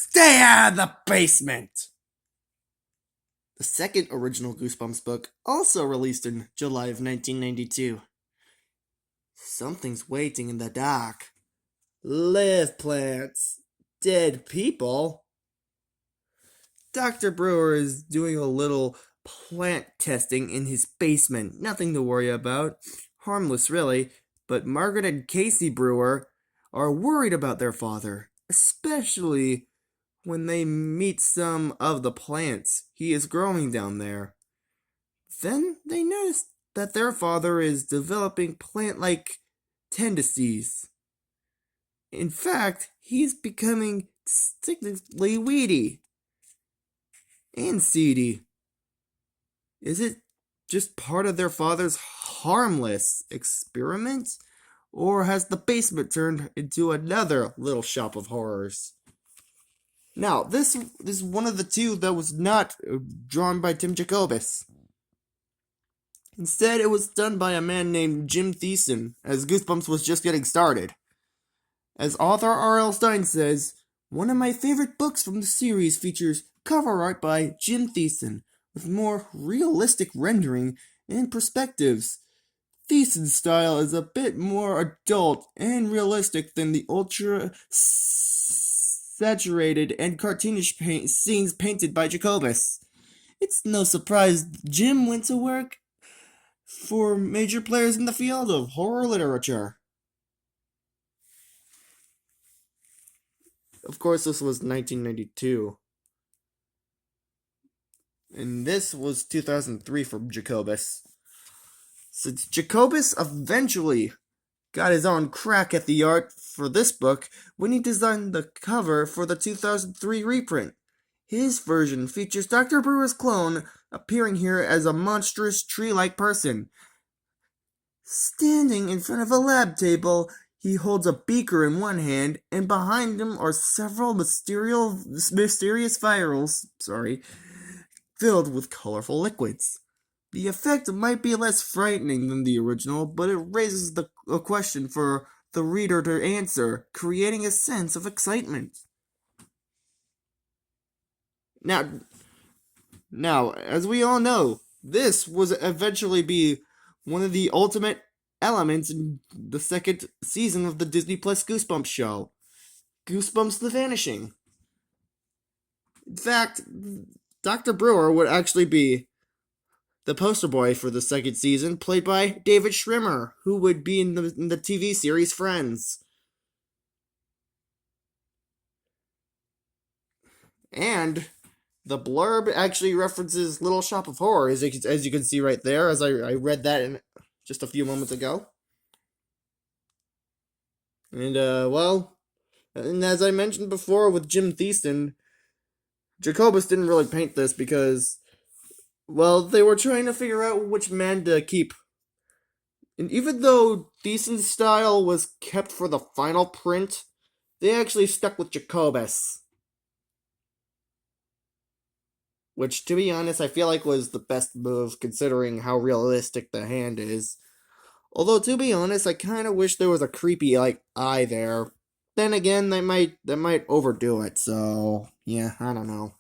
Stay out of the basement! The second original Goosebumps book, also released in July of 1992. Something's waiting in the dark. Live plants. Dead people. Dr. Brewer is doing a little plant testing in his basement. Nothing to worry about. Harmless, really. But Margaret and Casey Brewer are worried about their father, especially when they meet some of the plants he is growing down there. Then they notice that their father is developing plant-like tendencies. In fact, he's becoming distinctly weedy and seedy. Is it just part of their father's harmless experiment? Or has the basement turned into another little shop of horrors? Now, this is one of the two that was not drawn by Tim Jacobus. Instead, it was done by a man named Jim Thiessen, as Goosebumps was just getting started. As author R.L. Stine says, one of my favorite books from the series features cover art by Jim Thiessen, with more realistic rendering and perspectives. Thiessen's style is a bit more adult and realistic than the ultra-saturated and cartoonish scenes painted by Jacobus. It's no surprise Jim went to work for major players in the field of horror literature. Of course, this was 1992. And this was 2003 from Jacobus. Since Jacobus eventually got his own crack at the art for this book when he designed the cover for the 2003 reprint. His version features Dr. Brewer's clone appearing here as a monstrous tree-like person. Standing in front of a lab table, he holds a beaker in one hand, and behind him are several mysterious vials, filled with colorful liquids. The effect might be less frightening than the original, but it raises a question for the reader to answer, creating a sense of excitement. Now, as we all know, this was eventually be one of the ultimate elements in the second season of the Disney Plus Goosebumps show, Goosebumps The Vanishing. In fact, Dr. Brewer would actually be the poster boy for the second season, played by David Schwimmer, who would be in the TV series Friends. And the blurb actually references Little Shop of Horrors, as you can see right there, as I read that just a few moments ago. And, and as I mentioned before with Jim Thiessen, Jacobus didn't really paint this because, well, they were trying to figure out which man to keep. And even though Thiessen's style was kept for the final print, they actually stuck with Jacobus. Which, to be honest, I feel like was the best move considering how realistic the hand is. Although, to be honest, I kind of wish there was a creepy, eye there. Then again, they might overdo it, so, yeah, I don't know.